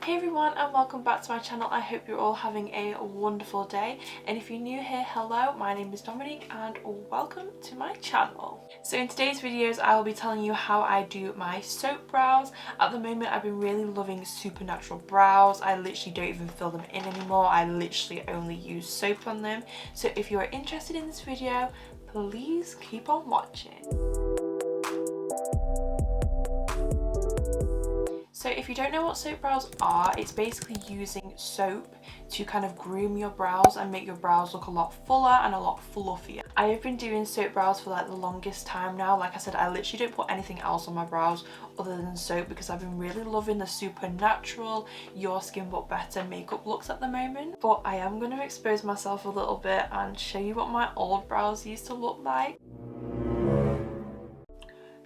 Hey everyone, and welcome back to my channel. I hope you're all having a wonderful day, and if you're new here, hello, my name is Dominique and welcome to my channel. So in today's videos I will be telling you how I do my soap brows. At the moment I've been really loving supernatural brows. I literally don't even fill them in anymore. I literally only use soap on them. So if you're interested in this video, please keep on watching. So if you don't know what soap brows are, it's basically using soap to kind of groom your brows and make your brows look a lot fuller and a lot fluffier. I have been doing soap brows for like the longest time now. Like I said, I literally don't put anything else on my brows other than soap because I've been really loving the supernatural your skin but better makeup looks at the moment. But I am going to expose myself a little bit and show you what my old brows used to look like.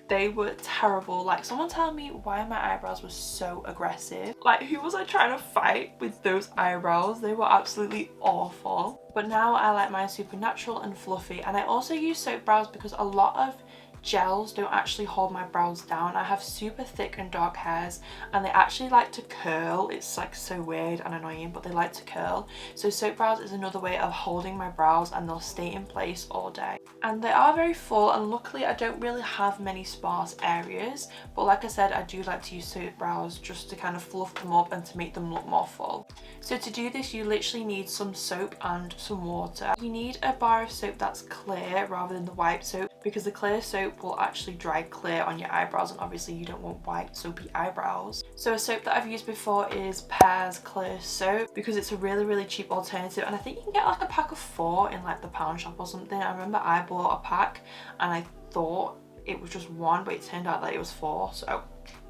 They were terrible. Like, someone tell me why my eyebrows were so aggressive. Like, who was I trying to fight with those eyebrows? They were absolutely awful. But now I like mine supernatural and fluffy. And I also use soap brows because a lot of gels don't actually hold my brows down. I have super thick and dark hairs and they actually like to curl. It's like so weird and annoying, but they like to curl. So soap brows is another way of holding my brows and they'll stay in place all day. And they are very full, and luckily I don't really have many sparse areas, but like I said, I do like to use soap brows just to kind of fluff them up and to make them look more full. So to do this you literally need some soap and some water. You need a bar of soap that's clear rather than the white soap, because the clear soap will actually dry clear on your eyebrows and obviously you don't want white soapy eyebrows. So a soap that I've used before is Pear's Clear Soap because it's a really cheap alternative, and I think you can get like a pack of 4 in like the pound shop or something. I remember I bought a pack and I thought it was just 1, but it turned out that it was 4, so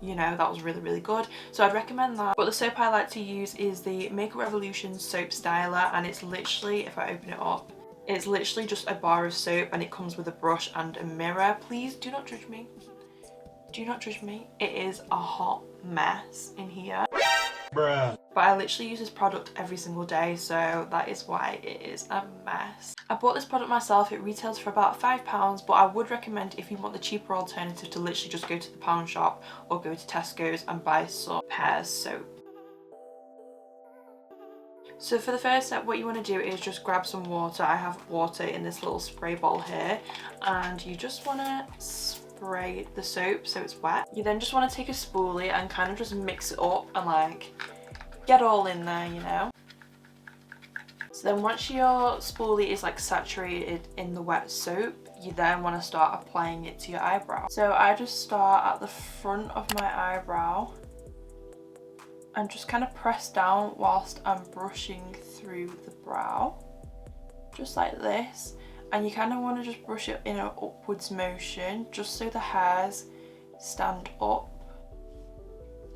you know, that was really good. So I'd recommend that. But the soap I like to use is the Makeup Revolution Soap Styler, and it's literally, if I open it up, it's literally just a bar of soap and it comes with a brush and a mirror. Please do not judge me. Do not judge me. It is a hot mess in here. Bruh. But I literally use this product every single day, so that is why it is a mess. I bought this product myself. It retails for about £5, but I would recommend, if you want the cheaper alternative, to literally just go to the pound shop or go to Tesco's and buy some Pear's soap. So for the first step, what you want to do is just grab some water. I have water in this little spray bottle here, and you just want to spray the soap so it's wet. You then just want to take a spoolie and kind of just mix it up and like get all in there, you know. So then once your spoolie is like saturated in the wet soap, you then want to start applying it to your eyebrow. So I just start at the front of my eyebrow and just kind of press down whilst I'm brushing through the brow, just like this. And you kind of want to just brush it in an upwards motion just so the hairs stand up,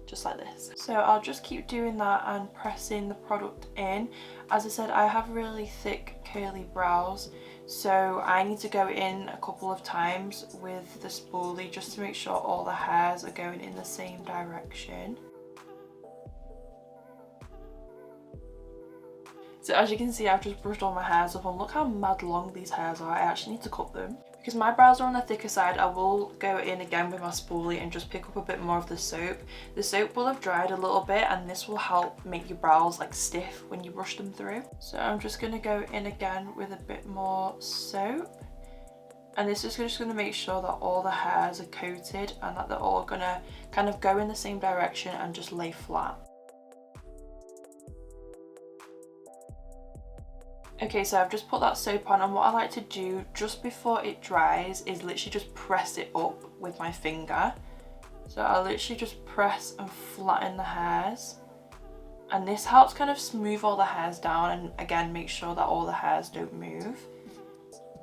just like this. So I'll just keep doing that and pressing the product in. As I said, I have really thick curly brows, so I need to go in a couple of times with the spoolie just to make sure all the hairs are going in the same direction. So as you can see, I've just brushed all my hairs up, and look how mad long these hairs are. I actually need to cut them. Because my brows are on the thicker side, I will go in again with my spoolie and just pick up a bit more of the soap. The soap will have dried a little bit, and this will help make your brows like stiff when you brush them through. So I'm just going to go in again with a bit more soap. And this is just going to make sure that all the hairs are coated and that they're all going to kind of go in the same direction and just lay flat. Okay, so I've just put that soap on, and what I like to do just before it dries is literally just press it up with my finger. So I literally just press and flatten the hairs, and this helps kind of smooth all the hairs down and again make sure that all the hairs don't move.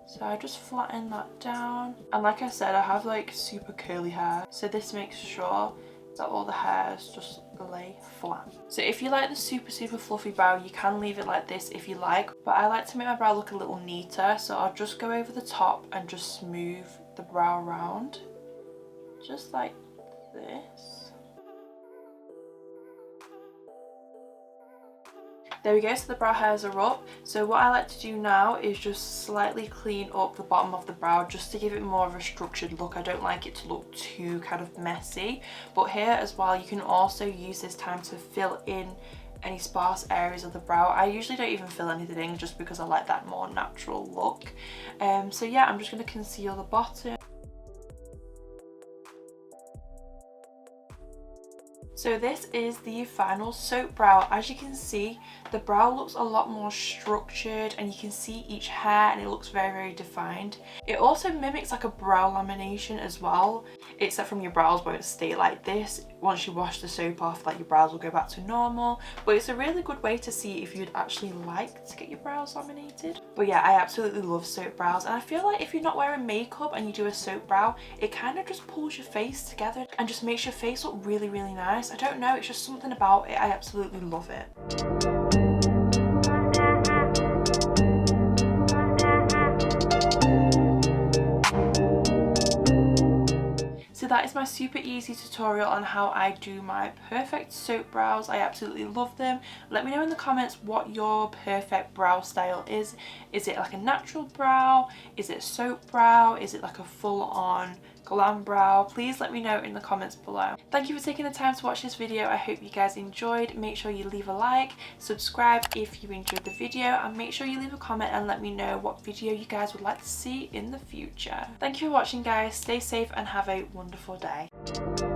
So I just flatten that down, and like I said, I have like super curly hair, so this makes sure that all the hairs just lay flat. So if you like the super fluffy brow, you can leave it like this if you like, but I like to make my brow look a little neater, so I'll just go over the top and just smooth the brow around, just like this. There we go, so the brow hairs are up. So what I like to do now is just slightly clean up the bottom of the brow just to give it more of a structured look. I don't like it to look too kind of messy. But here as well, you can also use this time to fill in any sparse areas of the brow. I usually don't even fill anything in just because I like that more natural look. So yeah, I'm just going to conceal the bottom. So this is the final soap brow. As you can see, the brow looks a lot more structured and you can see each hair and it looks very, very defined. It also mimics like a brow lamination as well, except from your brows won't stay like this. Once you wash the soap off, like your brows will go back to normal. But it's a really good way to see if you'd actually like to get your brows laminated. But yeah, I absolutely love soap brows, and I feel like if you're not wearing makeup and you do a soap brow, it kind of just pulls your face together and just makes your face look really, really nice. I don't know, it's just something about it. I absolutely love it. So that is my super easy tutorial on how I do my perfect soap brows. I absolutely love them. Let me know in the comments what your perfect brow style is. Is it like a natural brow? Is it soap brow? Is it like a full-on glam brow? Please let me know in the comments below. Thank you for taking the time to watch this video. I hope you guys enjoyed. Make sure you leave a like, subscribe if you enjoyed the video, and make sure you leave a comment and let me know what video you guys would like to see in the future. Thank you for watching, guys. Stay safe and have a wonderful day.